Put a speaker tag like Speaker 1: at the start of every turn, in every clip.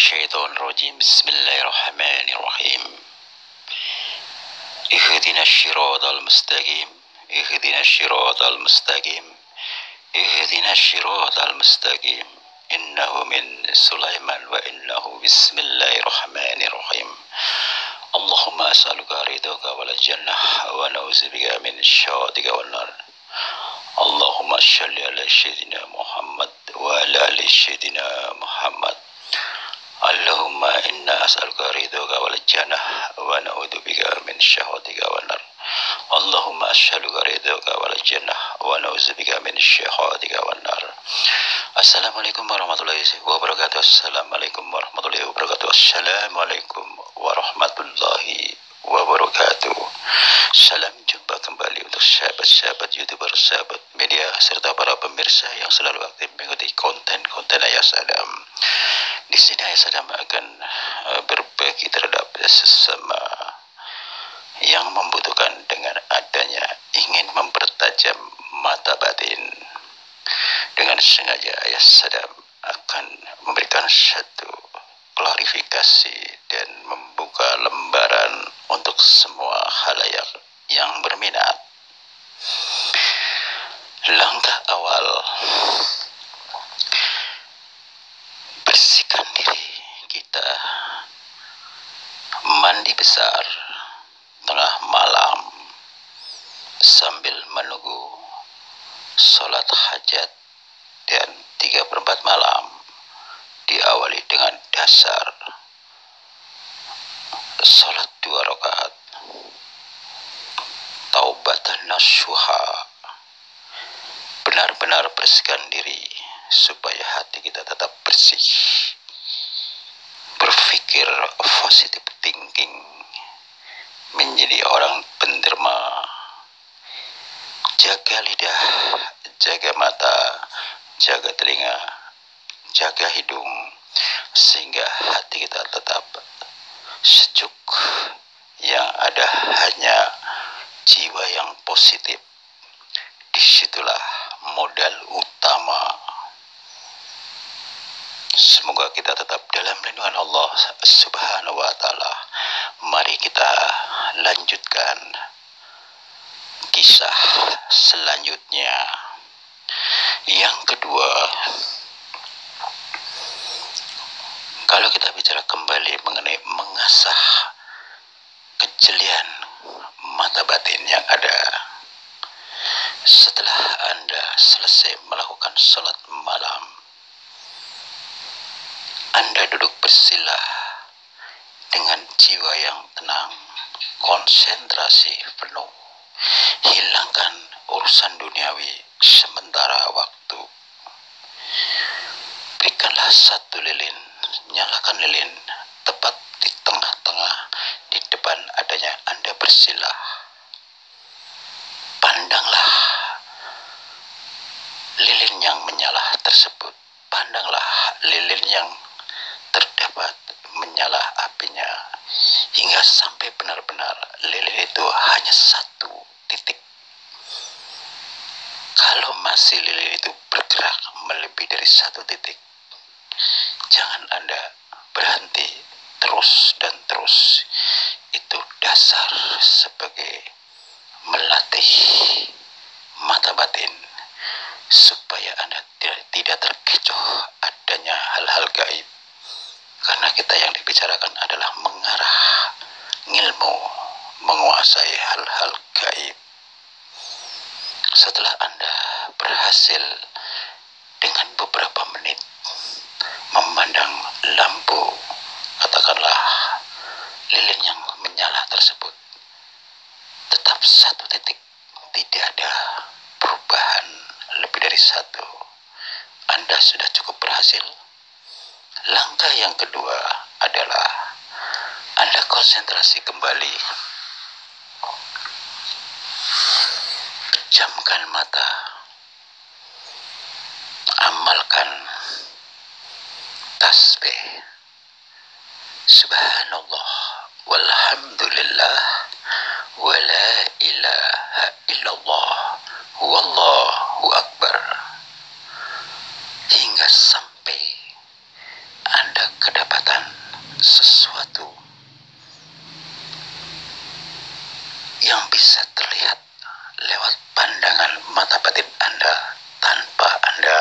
Speaker 1: الشيطان الرجيم بسم الله الرحمن الرحيم اهدنا الصراط المستقيم اهدنا الصراط المستقيم اهدنا الصراط المستقيم إنه من سليمان وإنه بسم الله الرحمن الرحيم اللهم أسألك رضاك والجنة ونعوذ بك من سخطك والنار اللهم صل على سيدنا محمد وعلى آل سيدنا محمد اللهم إنا أسألك رضاك والجنة ونعوذ بك من سخطك والنار اللهم أسألك رضاك والجنة ونعوذ بك من سخطك والنار. Assalamualaikum warahmatullahi wabarakatuh. Assalamualaikum warahmatullahi wabarakatuh. Assalamualaikum warahmatullahi wabarakatuh. Salam jumpa kembali untuk sahabat-sahabat YouTuber, sahabat media, serta para pemirsa yang selalu aktif mengikuti konten-konten Ayah Sadam. Di sini Ayah Sadam akan berbagi terhadap sesama yang membutuhkan dengan adanya ingin mempertajam mata batin. Dengan sengaja Ayah Sadam akan memberikan satu klarifikasi dan membuka lembaran untuk semua khalayak yang berminat. Langkah awal, bersihkan diri kita. Mandi besar tengah malam sambil menunggu sholat hajat, dan 3/4 malam diawali dengan dasar sholat 2 rakaat taubatan nasuha. Benar-benar bersihkan diri supaya hati kita tetap bersih, berpikir positive thinking, menjadi orang penderma. Jaga lidah, jaga mata, jaga telinga, jaga hidung, sehingga hati kita tetap sejuk. Yang ada hanya jiwa yang positif. Disitulah modal utama. Semoga kita tetap dalam lindungan Allah Subhanahu wa Ta'ala. Mari kita lanjutkan kisah selanjutnya. Yang kedua, kalau kita bicara kembali mengenai mengasah kejelian mata batin yang ada setelah Anda selesai melakukan sholat malam, Anda duduk bersila dengan jiwa yang tenang, konsentrasi penuh, hilangkan urusan duniawi sementara waktu. Berikanlah satu lilin, nyalakan lilin tepat di tengah-tengah, di depan adanya Anda bersila. Pandanglah lilin yang menyala tersebut, pandanglah lilin yang terdapat menyala apinya, hingga sampai benar-benar lilin itu hanya satu titik. Kalau masih lilin itu bergerak melebihi dari satu titik, jangan Anda berhenti terus dan terus. Itu dasar sebagai melatih mata batin supaya Anda tidak terkecoh adanya hal-hal gaib. Karena kita yang dibicarakan adalah mengarah ilmu, menguasai hal-hal gaib. Setelah Anda berhasil dengan beberapa menit memandang lampu, katakanlah lilin yang menyala tersebut tetap satu titik, tidak ada perubahan lebih dari satu, Anda sudah cukup berhasil. Langkah yang kedua adalah Anda konsentrasi kembali, pejamkan mata, amalkan tasbih subhanallah walhamdulillah wala ilaha illallah wallahu akbar, hingga sampai Anda kedapatan yang bisa terlihat lewat pandangan mata batin Anda tanpa Anda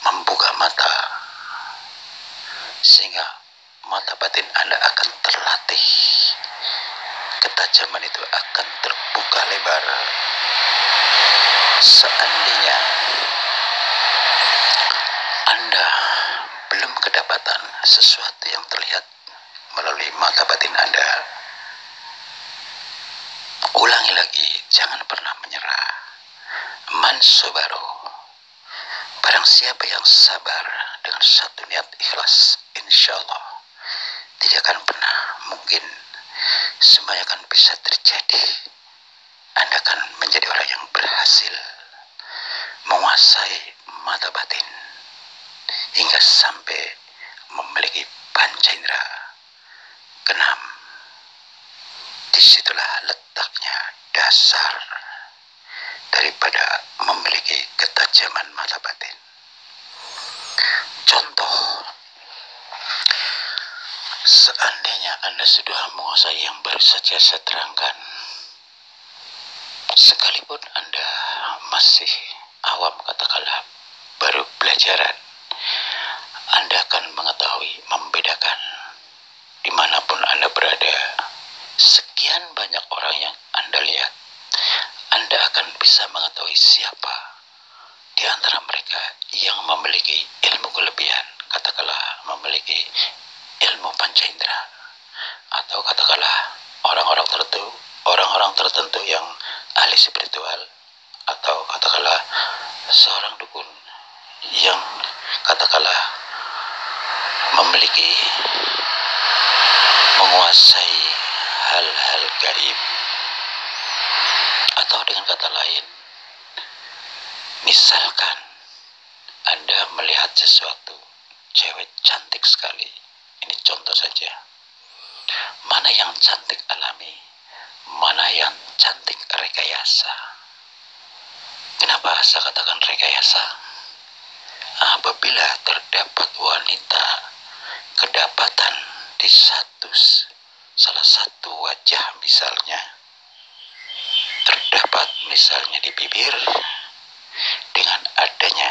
Speaker 1: membuka mata, sehingga mata batin Anda akan terlatih. Ketajaman itu akan terbuka lebar. Seandainya Anda belum kedapatan sesuatu yang terlihat melalui mata batin Anda, ulangi lagi, jangan pernah menyerah. Man sobaro, barang siapa yang sabar dengan satu niat ikhlas, insya Allah tidak akan pernah mungkin semuanya akan bisa terjadi. Anda akan menjadi orang yang berhasil menguasai mata batin hingga sampai memiliki panca indera keenam. Disitulah letaknya dasar daripada memiliki ketajaman mata batin. Contoh, seandainya Anda sudah menguasai yang baru saja saya terangkan, sekalipun Anda masih awam, katakanlah baru belajaran, Anda akan mengetahui, membedakan dimanapun Anda berada. Sekian banyak orang yang Anda lihat, Anda akan bisa mengetahui siapa di antara mereka yang memiliki ilmu kelebihan, katakanlah memiliki ilmu panca indera, atau katakanlah orang-orang tertentu yang ahli spiritual, atau katakanlah seorang dukun yang katakanlah memiliki, menguasai hal-hal gaib. Atau dengan kata lain, misalkan Anda melihat sesuatu, cewek cantik sekali, ini contoh saja, mana yang cantik alami, mana yang cantik rekayasa. Kenapa saya katakan rekayasa? Apabila terdapat wanita kedapatan di salah satu wajah, misalnya terdapat misalnya di bibir, dengan adanya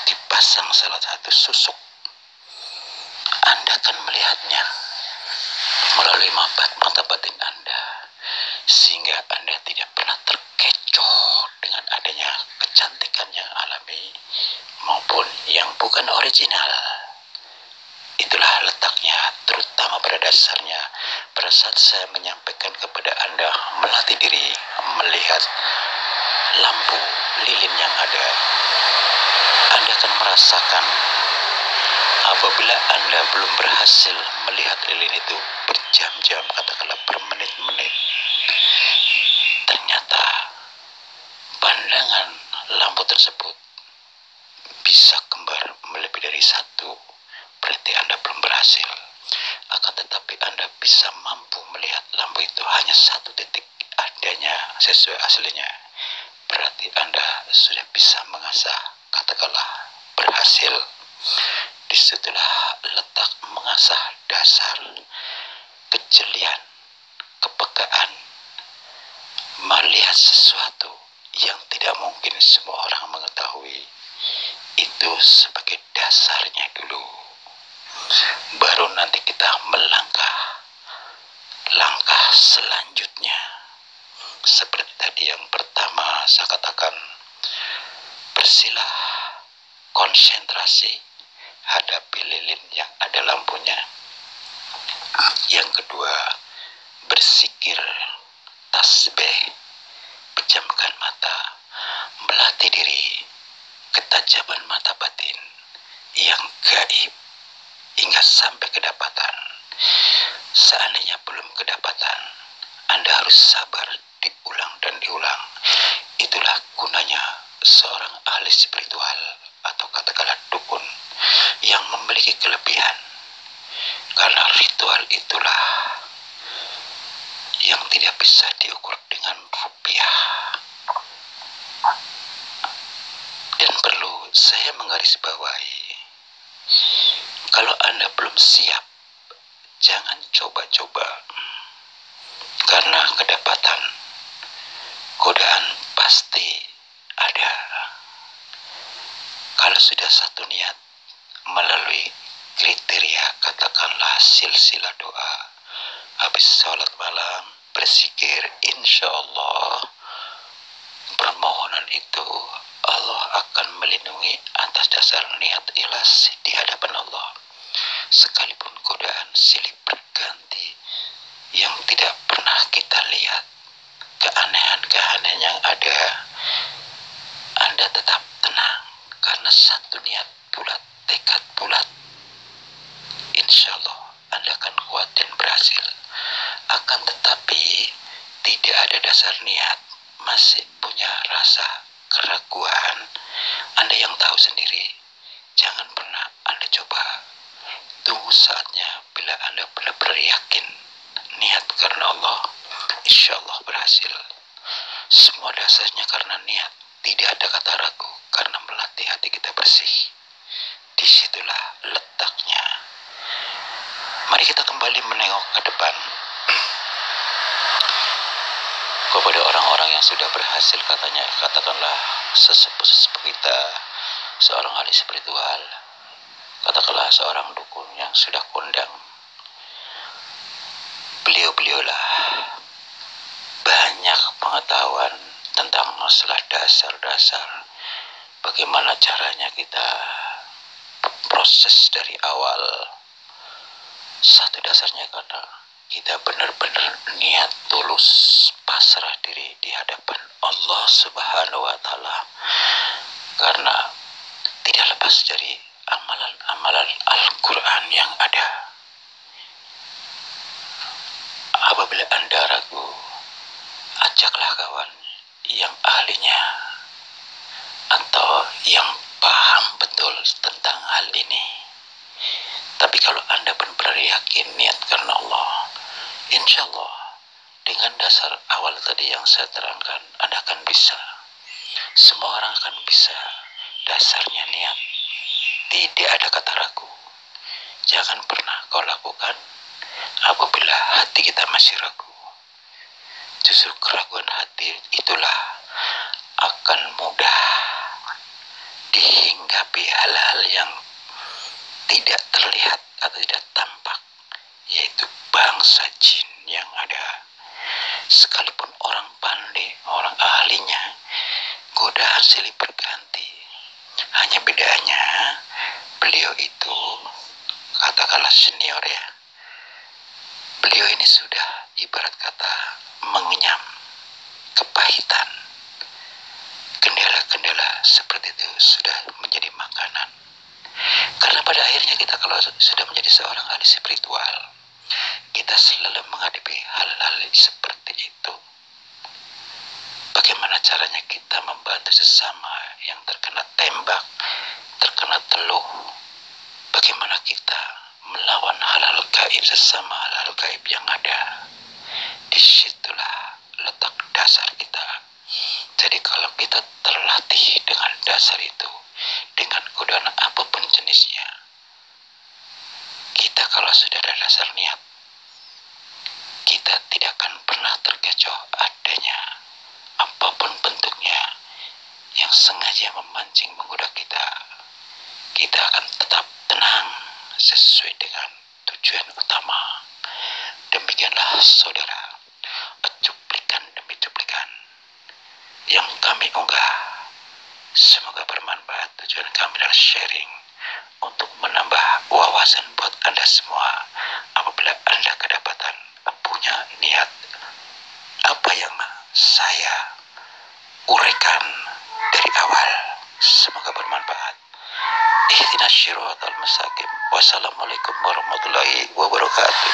Speaker 1: dipasang salah satu susuk, Anda akan melihatnya melalui mata batin Anda, sehingga Anda tidak pernah terkecoh dengan adanya kecantikan yang alami maupun yang bukan original. Itulah letaknya, terutama pada dasarnya, pada saat saya menyampaikan kepada Anda melatih diri melihat lampu lilin yang ada. Anda akan merasakan apabila Anda belum berhasil melihat lilin itu berjam-jam, katakanlah bermenit-menit, ternyata pandangan lampu tersebut bisa kembar melebihi dari satu, berarti Anda belum berhasil. Akan tetapi Anda bisa mampu melihat lampu itu hanya satu titik adanya sesuai aslinya, berarti Anda sudah bisa mengasah, katakanlah berhasil. Disitulah letak mengasah dasar kejelian, kepekaan, melihat sesuatu yang tidak mungkin semua orang mengetahui. Itu sebagai dasarnya dulu, baru nanti kita melangkah langkah selanjutnya. Seperti tadi yang pertama saya katakan, bersilah konsentrasi hadapi lilin yang ada lampunya. Yang kedua, bersikir tasbih, pejamkan mata, melatih diri ketajaman mata batin yang gaib hingga sampai kedapatan. Seandainya belum kedapatan, Anda harus sabar, diulang dan diulang. Itulah gunanya seorang ahli spiritual atau katakanlah dukun yang memiliki kelebihan, karena ritual itulah yang tidak bisa diukur dengan rupiah. Dan perlu saya menggarisbawahi, kalau Anda belum siap, jangan coba-coba. karena kedapatan. Godaan pasti ada. Kalau sudah satu niat melalui kriteria, katakanlah silsilah doa, habis sholat malam berzikir, insya Allah permohonan itu Allah akan melindungi atas dasar niat ikhlas di hadapan Allah. Sekalipun godaan silih berganti yang tidak pernah kita lihat, keanehan-keanehan yang ada, Anda tetap tenang karena satu niat bulat, tekad bulat. Insya Allah Anda akan kuat dan berhasil. Akan tetapi tidak ada dasar niat, masih punya rasa keraguan, Anda yang tahu sendiri. Jangan pernah Anda coba. Tunggu saatnya bila Anda benar-benar yakin niat karena Allah, insya Allah berhasil. Semua dasarnya karena niat, tidak ada kata ragu, karena melatih hati kita bersih. Disitulah letaknya. Mari kita kembali menengok ke depan kepada orang-orang yang sudah berhasil, katakanlah sesepuh kita, seorang ahli spiritual, katakanlah seorang dukun yang sudah kondang. Beliau-beliaulah banyak pengetahuan tentang masalah dasar-dasar, bagaimana caranya kita proses dari awal. Satu dasarnya karena kita benar-benar niat tulus, pasrah diri di hadapan Allah Subhanahu wa Ta'ala, karena tidak lepas dari amalan-amalan Al-Quran yang ada. Apabila Anda ragu, ajaklah kawan yang ahlinya atau yang paham betul tentang hal ini. Tapi kalau Anda benar-benar yakin niat karena Allah, insya Allah dengan dasar awal tadi yang saya terangkan, Anda akan bisa. Semua orang akan bisa. Dasarnya niat, tidak ada kata ragu. Jangan pernah kau lakukan apabila hati kita masih ragu. Justru keraguan hati itulah akan mudah dihinggapi hal-hal yang tidak terlihat atau tidak tampak, yaitu bangsa jin yang ada. Sekalipun orang pandai, orang ahlinya, godaan silih berganti. Hanya bedanya beliau itu katakanlah senior ya. Beliau ini sudah ibarat kata mengenyam kepahitan. Kendala-kendala seperti itu sudah menjadi makanan. Karena pada akhirnya kita kalau sudah menjadi seorang ahli spiritual, kita selalu menghadapi hal-hal seperti itu. Bagaimana caranya kita membantu sesama yang terkena tembak, terkena teluh. Bagaimana kita melawan hal-hal gaib sesama hal-hal gaib yang ada. Disitulah letak dasar kita. Jadi kalau kita terlatih dengan dasar itu, dengan godaan apapun jenisnya, kita kalau sudah ada dasar niat, kita tidak akan pernah terkecoh adanya apapun bentuknya yang sengaja memancing menggoda kita. Kita akan tetap tenang sesuai dengan tujuan utama. Demikianlah saudara, cuplikan demi cuplikan yang kami unggah. Semoga bermanfaat. Tujuan kami adalah sharing untuk menambah wawasan buat Anda semua. Apabila Anda kedapatan punya niat apa yang saya uraikan dari awal, semoga bermanfaat. Ihdinas syiratal mustaqim. Wassalamualaikum warahmatullahi wabarakatuh.